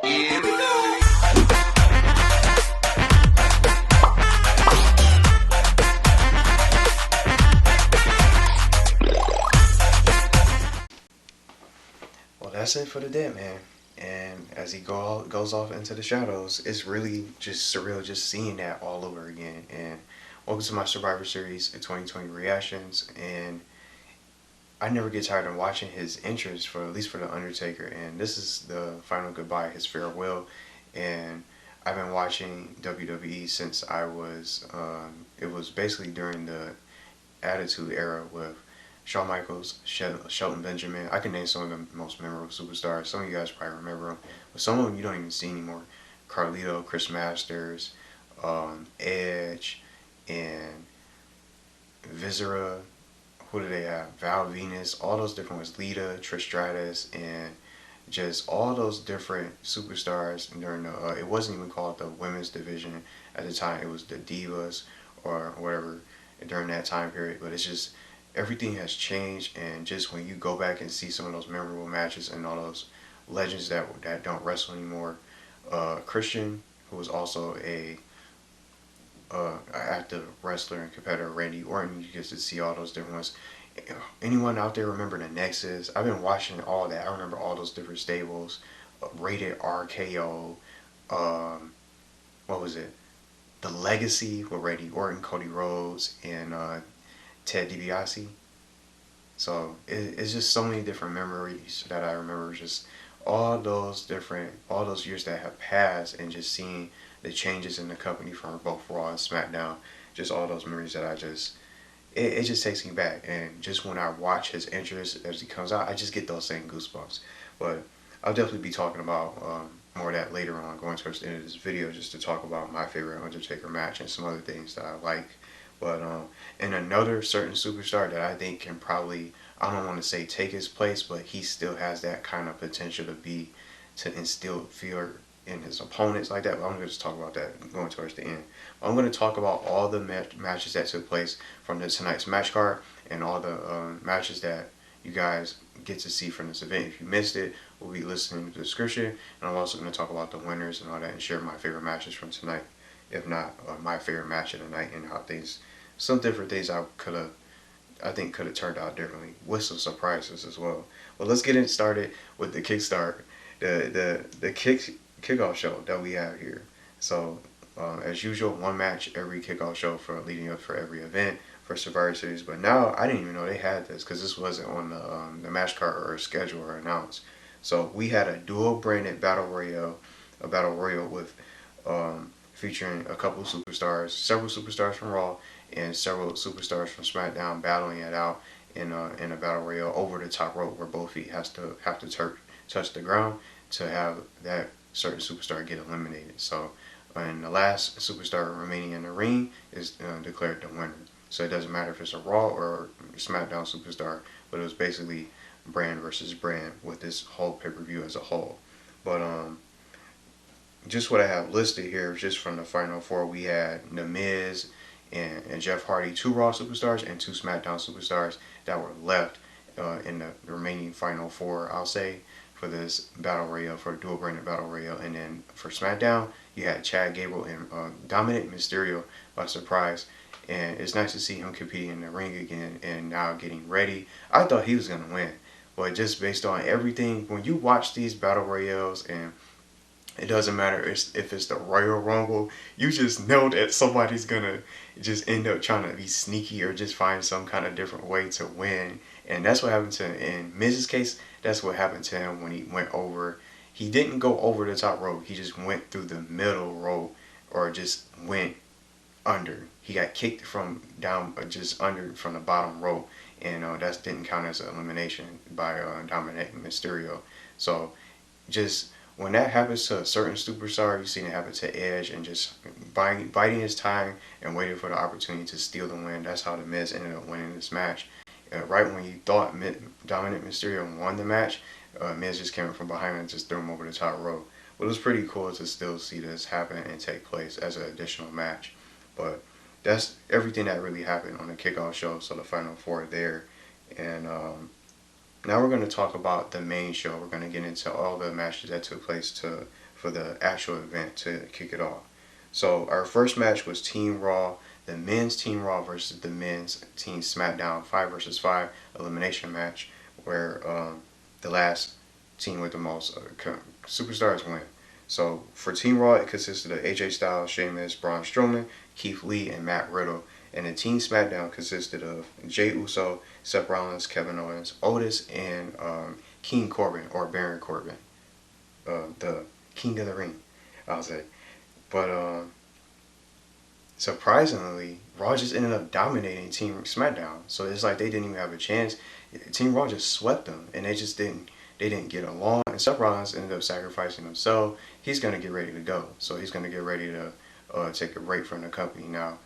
Here we go. Well, that's it for the dead man. And as he goes off into the shadows, it's really just surreal just seeing that all over again. And welcome to my Survivor Series 2020 reactions. And I never get tired of watching his entrance, for at least for the Undertaker. And this is the final goodbye, his farewell. And I've been watching WWE since I was, it was basically during the Attitude Era with Shawn Michaels, Shelton Benjamin. I can name some of the most memorable superstars. Some of you guys probably remember them, but some of them you don't even see anymore. Carlito, Chris Masters, Edge, and Viscera. Who do they have? Val Venus. All those different ones. Lita, Trish Stratus, and just all those different superstars during the. It wasn't even called the women's division at the time. It was the Divas or whatever during that time period. But it's just everything has changed, and just when you go back and see some of those memorable matches and all those legends that don't wrestle anymore, Christian, who was also a active wrestler and competitor, Randy Orton, you get to see all those different ones. Anyone out there remember the Nexus? I've been watching all that. I remember all those different stables. Rated RKO. What was it? The Legacy with Randy Orton, Cody Rhodes, and Ted DiBiase. So it's just so many different memories that I remember. Just all those years that have passed, and just seeing the changes in the company from both Raw and SmackDown. Just all those memories that it just takes me back. And just when I watch his entrance as he comes out, I just get those same goosebumps. But I'll definitely be talking about more of that later on, going towards the end of this video, just to talk about my favorite Undertaker match and some other things that I like. But and another certain superstar that I think can probably, I don't want to say take his place, but he still has that kind of potential to instill fear in his opponents like that. But I'm going to just talk about that going towards the end. I'm going to talk about all the matches that took place from tonight's match card, and all the matches that you guys get to see from this event. If you missed it, we'll be listening to the description, and I'm also going to talk about the winners and all that, and share my favorite matches from tonight. If not my favorite match of the night, and how some different things I think could have turned out differently, with some surprises as well. Well, let's get it started with the kickstart, the kickoff show that we have here. So as usual, one match every kickoff show for leading up for every event for Survivor Series. But now I didn't even know they had this, because this wasn't on the match card or schedule or announced. So we had a dual branded battle royale with featuring a couple of superstars, several superstars from Raw and several superstars from SmackDown, battling it out in a battle royale over the top rope, where both feet have to touch the ground to have that certain superstar get eliminated. So, and the last superstar remaining in the ring is declared the winner. So it doesn't matter if it's a Raw or SmackDown superstar, but it was basically brand versus brand with this whole pay-per-view as a whole. But just what I have listed here, just from the Final Four, we had The Miz and Jeff Hardy, 2 Raw superstars and 2 SmackDown superstars that were left in the remaining Final Four, I'll say, for this battle royale, for a dual branded battle royale. And then for SmackDown, you had Chad Gable and Dominic Mysterio by surprise. And it's nice to see him competing in the ring again and now getting ready. I thought he was going to win, but just based on everything, when you watch these battle royales, and it doesn't matter if it's the Royal Rumble, you just know that somebody's going to just end up trying to be sneaky or just find some kind of different way to win. And that's what happened in Miz's case. That's what happened to him when he went over. He didn't go over the top rope. He just went through the middle rope, or just went under. He got kicked from down, just under from the bottom rope. And that didn't count as an elimination by Dominic Mysterio. So just when that happens to a certain superstar, you've seen it happen to Edge, and just biding his time and waiting for the opportunity to steal the win. That's how The Miz ended up winning this match. Right when you thought Dominic Mysterio won the match, Miz just came from behind and just threw him over the top rope. But it was pretty cool to still see this happen and take place as an additional match. But that's everything that really happened on the kickoff show. So the Final Four there. And now we're going to talk about the main show. We're going to get into all the matches that took place for the actual event to kick it off. So our first match was Team Raw, the men's Team Raw versus the men's Team SmackDown 5 versus 5 elimination match, where the last team with the most superstars win. So for Team Raw, it consisted of AJ Styles, Sheamus, Braun Strowman, Keith Lee, and Matt Riddle. And the Team SmackDown consisted of Jey Uso, Seth Rollins, Kevin Owens, Otis, and King Corbin, or Baron Corbin, the King of the Ring, I'll say. But surprisingly, Raw just ended up dominating Team SmackDown. So it's like they didn't even have a chance. Team Raw just swept them, and they just didn't get along. And Seth Rollins ended up sacrificing himself. He's gonna get ready to go. So he's gonna get ready to take a break from the company now,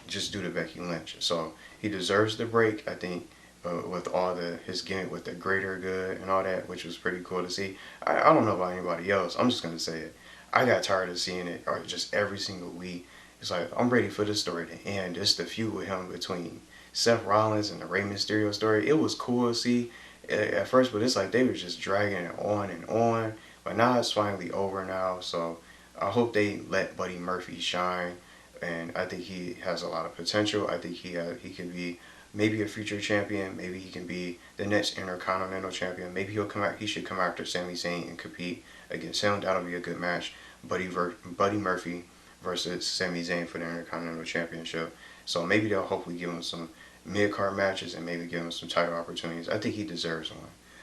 just due to Becky Lynch. So he deserves the break, I think. With all his gimmick with the greater good and all that, which was pretty cool to see. I don't know about anybody else. I'm just gonna say it. I got tired of seeing it just every single week. It's like, I'm ready for the story to end. Just the feud with him between Seth Rollins and the Rey Mysterio story. It was cool to see at first, but it's like they were just dragging it on and on. But now it's finally over now. So I hope they let Buddy Murphy shine. And I think he has a lot of potential. I think he can be maybe a future champion. Maybe he can be the next Intercontinental champion. Maybe he should come after Sami Zayn and compete against him. That'll be a good match. Buddy Murphy versus Sami Zayn for the Intercontinental Championship. So maybe they'll hopefully give him some mid-card matches and maybe give him some title opportunities. I think he deserves one.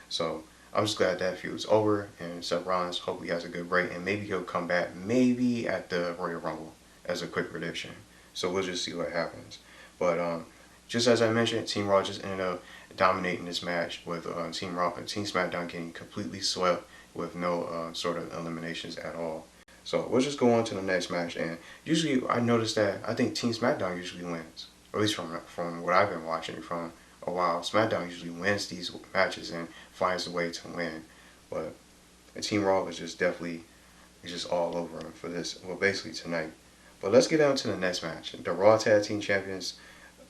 So I'm just glad that feud's over, and Seth Rollins hopefully has a good break, and maybe he'll come back maybe at the Royal Rumble as a quick prediction. So we'll just see what happens. But just as I mentioned, Team Raw just ended up dominating this match with Team SmackDown getting completely swept with no sort of eliminations at all. So we'll just go on to the next match, and usually I noticed that I think Team SmackDown usually wins, or at least from what I've been watching from a while. SmackDown usually wins these matches and finds a way to win, but Team Raw was just definitely just all over them for this, well, basically tonight. But let's get down to the next match. The Raw Tag Team Champions,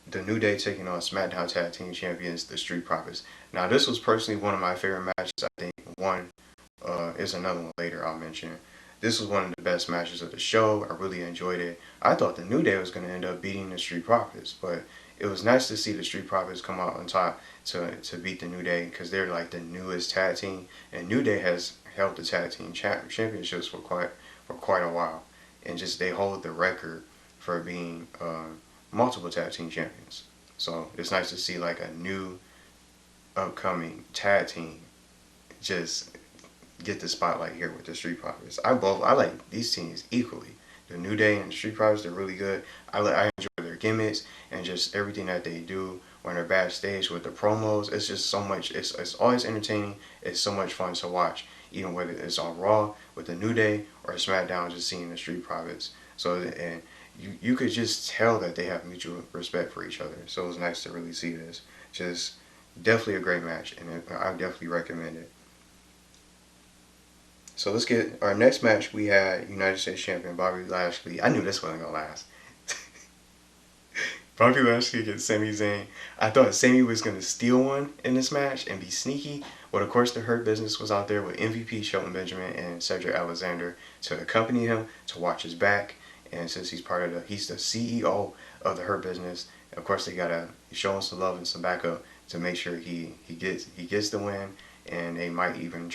The New Day, taking on SmackDown Tag Team Champions, the Street Profits. Now, this was personally one of my favorite matches. I think one is another one later I'll mention. This was one of the best matches of the show. I really enjoyed it. I thought the New Day was going to end up beating the Street Profits, but it was nice to see the Street Profits come out on top to beat the New Day, because they're like the newest tag team, and New Day has held the tag team championships for quite a while, and just they hold the record for being multiple tag team champions. So it's nice to see like a new upcoming tag team just get the spotlight here with the Street Profits. I like these teams equally. The New Day and the Street Profits, they're really good. I enjoy their gimmicks and just everything that they do when they're backstage with the promos. It's just so much. It's always entertaining. It's so much fun to watch, even whether it's on Raw with the New Day or SmackDown, just seeing the Street Profits. So and you could just tell that they have mutual respect for each other. So it was nice to really see this. Just definitely a great match, and I definitely recommend it. So let's get our next match. We had United States Champion Bobby Lashley. I knew this wasn't gonna last. Bobby Lashley against Sami Zayn. I thought Sami was gonna steal one in this match and be sneaky, but of course the Hurt Business was out there with MVP Shelton Benjamin and Cedric Alexander to accompany him, to watch his back. And since he's the CEO of the Hurt Business, of course they gotta show him some love and some backup to make sure he gets the win. And they might even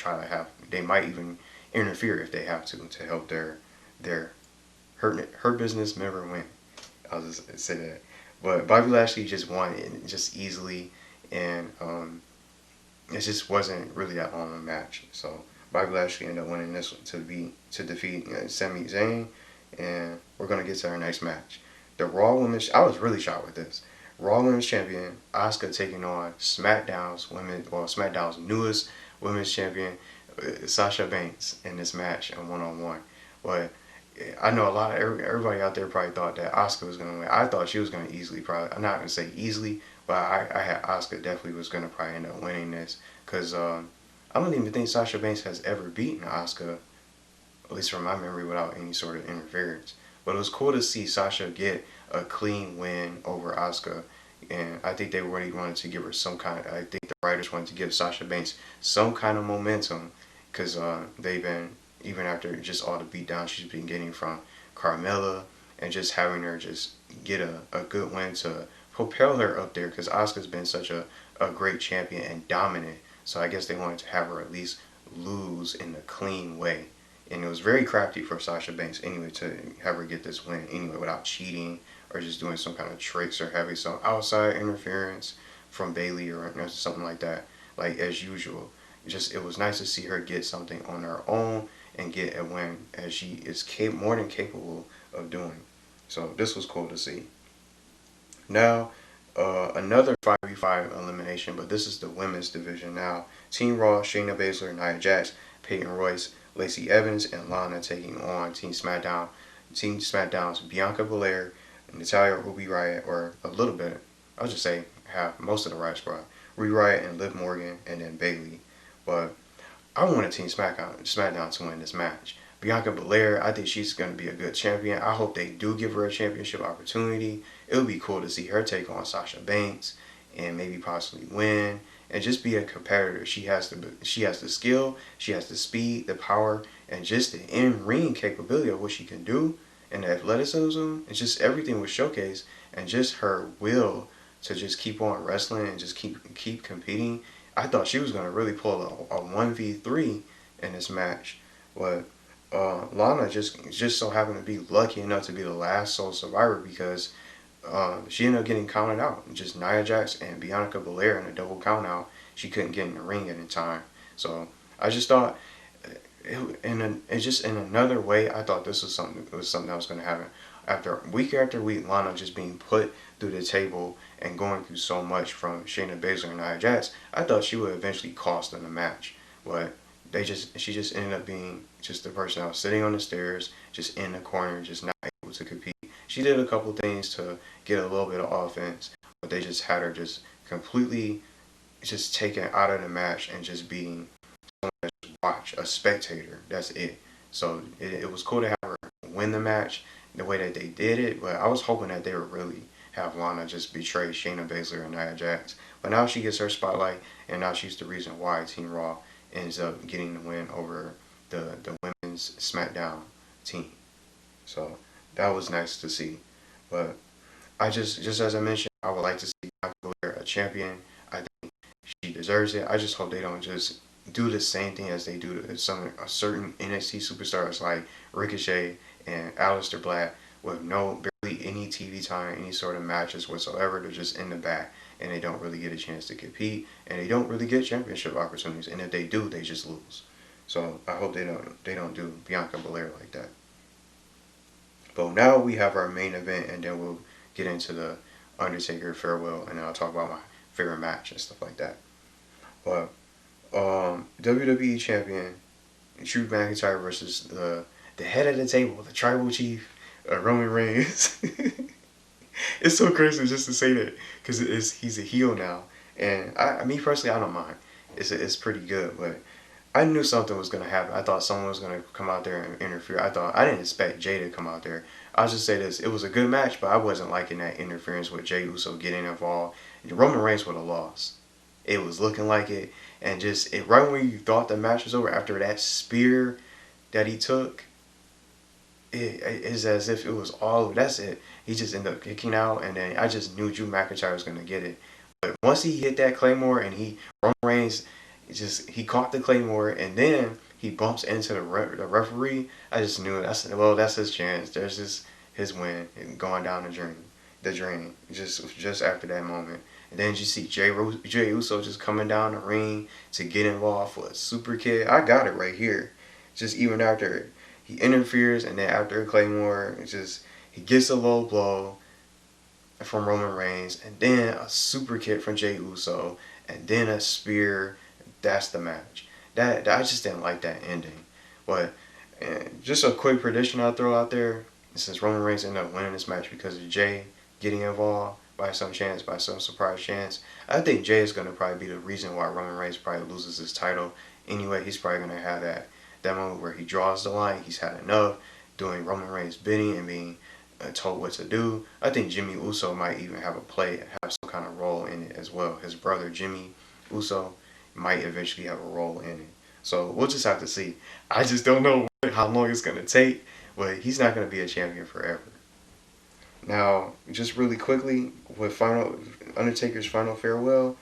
interfere if they have to help their Hurt Business member win. I'll just say that. But Bobby Lashley just won it just easily, and it just wasn't really that long a match. So Bobby Lashley ended up winning this one to defeat Sami Zayn, and we're gonna get to our next match. The Raw Women's. I was really shocked with this. Raw Women's Champion Asuka taking on SmackDown's newest Women's Champion Sasha Banks in this match in one-on-one. But I know everybody out there probably thought that Asuka was gonna win. I thought she was gonna easily, probably. I'm not gonna say easily, but I had Asuka definitely was gonna probably end up winning this, because I don't even think Sasha Banks has ever beaten Asuka, at least from my memory, without any sort of interference. But it was cool to see Sasha get a clean win over Asuka, and I think they really wanted to give her some kind of, I think the writers wanted to give Sasha Banks some kind of momentum because they've been, even after just all the beatdown she's been getting from Carmella, and just having her just get a good win to propel her up there, because Asuka's been such a great champion and dominant. So I guess they wanted to have her at least lose in a clean way. And it was very crafty for Sasha Banks anyway to have her get this win anyway without cheating or just doing some kind of tricks or having some outside interference from Bayley or something like that, like as usual. It was nice to see her get something on her own and get a win as she is more than capable of doing. So this was cool to see. Now, another 5v5 elimination, but this is the women's division now. Team Raw, Shayna Baszler, Nia Jax, Peyton Royce, Lacey Evans, and Lana taking on Team SmackDown. Team SmackDown's Bianca Belair, Natalya, Ruby Riott, or a little bit, I'll just say half, most of the Riott Squad. Ruby Riott and Liv Morgan, and then Bayley. But I wanted Team SmackDown to win this match. Bianca Belair, I think she's going to be a good champion. I hope they do give her a championship opportunity. It would be cool to see her take on Sasha Banks and maybe possibly win and just be a competitor. She has the skill, she has the speed, the power, and just the in-ring capability of what she can do, and the athleticism, and just everything was showcased, and just her will to just keep on wrestling and just keep competing. I thought she was going to really pull a 1v3 in this match, but Lana just so happened to be lucky enough to be the last sole survivor, because she ended up getting counted out. Just Nia Jax and Bianca Belair in a double count out. She couldn't get in the ring at any time. So I just thought, in another way, I thought this was something that was going to happen. After week, Lana just being put through the table and going through so much from Shayna Baszler and Nia Jax, I thought she would eventually cost them the match. But she just ended up being just the person that was sitting on the stairs, just in the corner, just not able to compete. She did a couple things to get a little bit of offense, but they just had her just completely just taken out of the match and just being someone that just watch, a spectator. That's it. So it was cool to have her win the match the way that they did it, but I was hoping that they would really have Lana just betray Shayna Baszler and Nia Jax. But now she gets her spotlight, and now she's the reason why Team Raw ends up getting the win over the women's SmackDown team. So that was nice to see. But I just as I mentioned, I would like to see Bianca Belair a champion. I think she deserves it. I just hope they don't just do the same thing as they do to certain NXT superstars like Ricochet and Aleister Black, with barely any TV time, any sort of matches whatsoever. They're just in the back and they don't really get a chance to compete, and they don't really get championship opportunities. And if they do, they just lose. So I hope they don't do Bianca Belair like that. But now we have our main event, and then we'll get into the Undertaker farewell, and then I'll talk about my favorite match and stuff like that. But WWE Champion Drew McIntyre versus the head of the table, the Tribal Chief, Roman Reigns. It's so crazy just to say that, because he's a heel now, and me personally, I don't mind. It's pretty good, but I knew something was going to happen. I thought someone was going to come out there and interfere. I didn't expect Jay to come out there. I'll just say this: it was a good match, but I wasn't liking that interference with Jey Uso getting involved. Roman Reigns would have lost. It was looking like it, and just right when you thought the match was over, after that spear that he took, it's as if it was all. That's it. He just ended up kicking out, and then I just knew Drew McIntyre was going to get it. But once he hit that Claymore, and Roman Reigns, he caught the Claymore, and then he bumps into the referee. I just knew it. I said, well, that's his chance. There's just his win going down the drain. Just after that moment. And then you see Jey Uso just coming down the ring to get involved for a super kick. I got it right here. Just even after he interferes, and then after a Claymore, he gets a low blow from Roman Reigns, and then a super kick from Jey Uso, and then a spear. That's the match. That I just didn't like that ending. But just a quick prediction I'll throw out there: since Roman Reigns ended up winning this match because of Jey getting involved by some surprise chance, I think Jey is going to probably be the reason why Roman Reigns probably loses his title. Anyway, he's probably going to have that moment where he draws the line. He's had enough doing Roman Reigns' bidding and being told what to do. I think Jimmy Uso might even have some kind of role in it as well. His brother Jimmy Uso might eventually have a role in it. So we'll just have to see. I just don't know how long it's gonna take, but he's not gonna be a champion forever. Now, just really quickly with Undertaker's final farewell,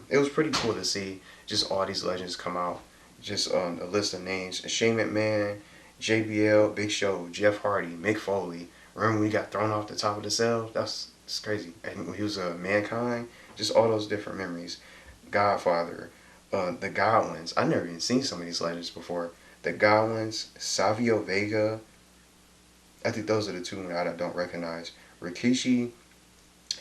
it was pretty cool to see just all these legends come out. Just a list of names: Shane McMahon, JBL, Big Show, Jeff Hardy, Mick Foley. Remember when he got thrown off the top of the cell? That's crazy. And when he was Mankind, just all those different memories. Godfather, the Godwins. I never even seen some of these legends before. The Godwins, Savio Vega. I think those are the two I don't recognize. Rikishi,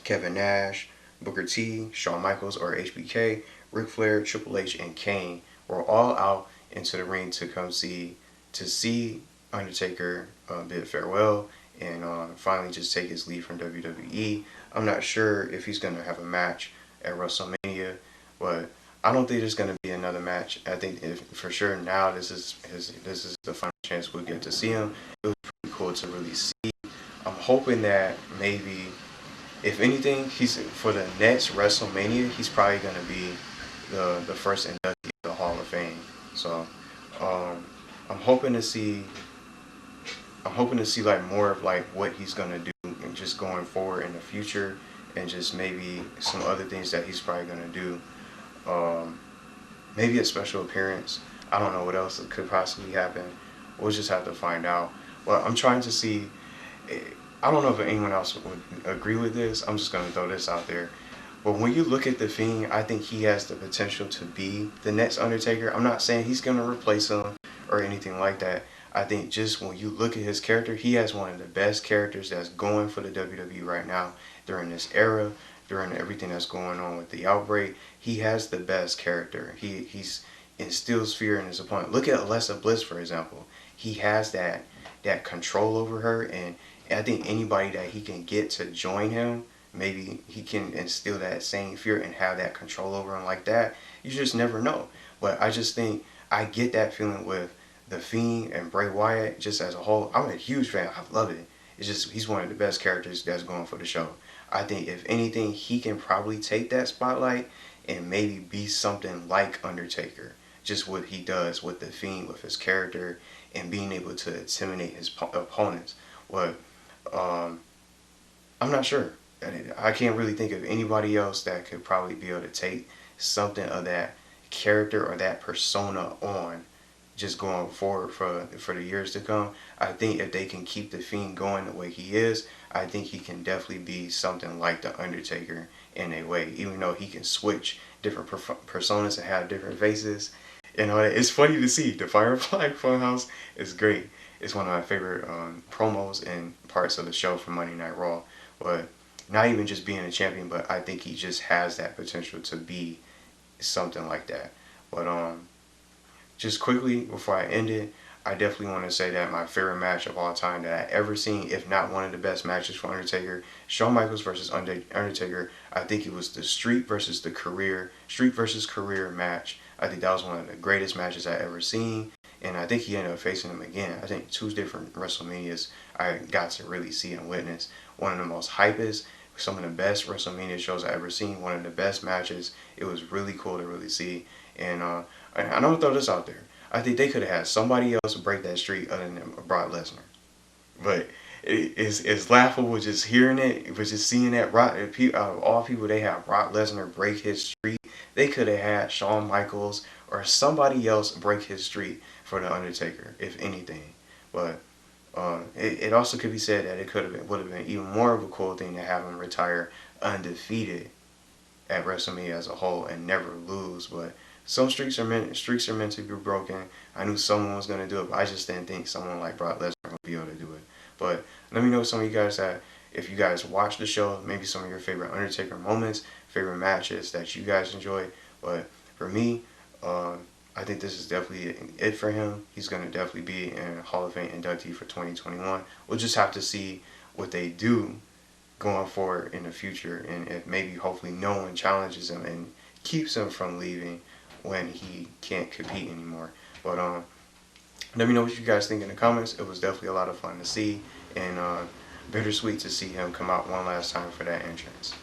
Kevin Nash, Booker T, Shawn Michaels or HBK, Ric Flair, Triple H, and Kane were all out into the ring to come see Undertaker bid farewell and finally just take his leave from WWE. I'm not sure if he's gonna have a match at WrestleMania, but I don't think there's gonna be another match. I think for sure now this is the final chance we'll get to see him. It was pretty cool to really see. I'm hoping that maybe, if anything, he's for the next WrestleMania, he's probably gonna be the first inductee of the Hall of Fame. So I'm hoping to see like more of like what he's gonna do and just going forward in the future, and just maybe some other things that he's probably gonna do. Maybe a special appearance. I don't know what else could possibly happen. We'll just have to find out. Well, I'm trying to see. I don't know if anyone else would agree with this. I'm just gonna throw this out there. But when you look at The Fiend, I think he has the potential to be the next Undertaker. I'm not saying he's gonna replace him or anything like that. I think just when you look at his character, he has one of the best characters that's going for the WWE right now during this era, during everything that's going on with the outbreak. He has the best character. He's instills fear in his opponent. Look at Alexa Bliss, for example. He has that control over her, and I think anybody that he can get to join him, maybe he can instill that same fear and have that control over him like that. You just never know. But I just think I get that feeling with The Fiend and Bray Wyatt just as a whole. I'm a huge fan. I love it. It's just he's one of the best characters that's going for the show. I think if anything, he can probably take that spotlight and maybe be something like Undertaker. Just what he does with The Fiend, with his character, and being able to intimidate his opponents. But I'm not sure. I can't really think of anybody else that could probably be able to take something of that character or that persona on, just going forward for the years to come. I think if they can keep The Fiend going the way he is, I think he can definitely be something like the Undertaker in a way, even though he can switch different personas and have different faces. You know, it's funny to see. The Firefly Funhouse is great. It's one of my favorite promos and parts of the show from Monday Night Raw. But not even just being a champion, but I think he just has that potential to be something like that. But just quickly before I end it, I definitely want to say that my favorite match of all time that I ever seen, if not one of the best matches for Undertaker, Shawn Michaels versus Undertaker. I think it was the Street versus Career match. I think that was one of the greatest matches I ever seen, and I think he ended up facing him again. I think 2 different WrestleManias I got to really see and witness. One of the most hypest, some of the best WrestleMania shows I ever seen. One of the best matches. It was really cool to really see, and I'm gonna throw this out there. I think they could have had somebody else break that streak other than Brock Lesnar. But it's laughable just hearing it, but just seeing that out of all people, they have Brock Lesnar break his streak. They could have had Shawn Michaels or somebody else break his streak for the Undertaker, if anything. But it also could be said that it would have been even more of a cool thing to have him retire undefeated at WrestleMania as a whole and never lose. But some streaks are meant to be broken. I knew someone was gonna do it, but I just didn't think someone like Brock Lesnar would be able to do it. But let me know some of you guys that, if you guys watch the show, maybe some of your favorite Undertaker moments, favorite matches that you guys enjoyed. But for me, I think this is definitely it for him. He's gonna definitely be in Hall of Fame inductee for 2021. We'll just have to see what they do going forward in the future, and if maybe hopefully no one challenges him and keeps him from leaving when he can't compete anymore. But let me know what you guys think in the comments. It was definitely a lot of fun to see, and bittersweet to see him come out one last time for that entrance.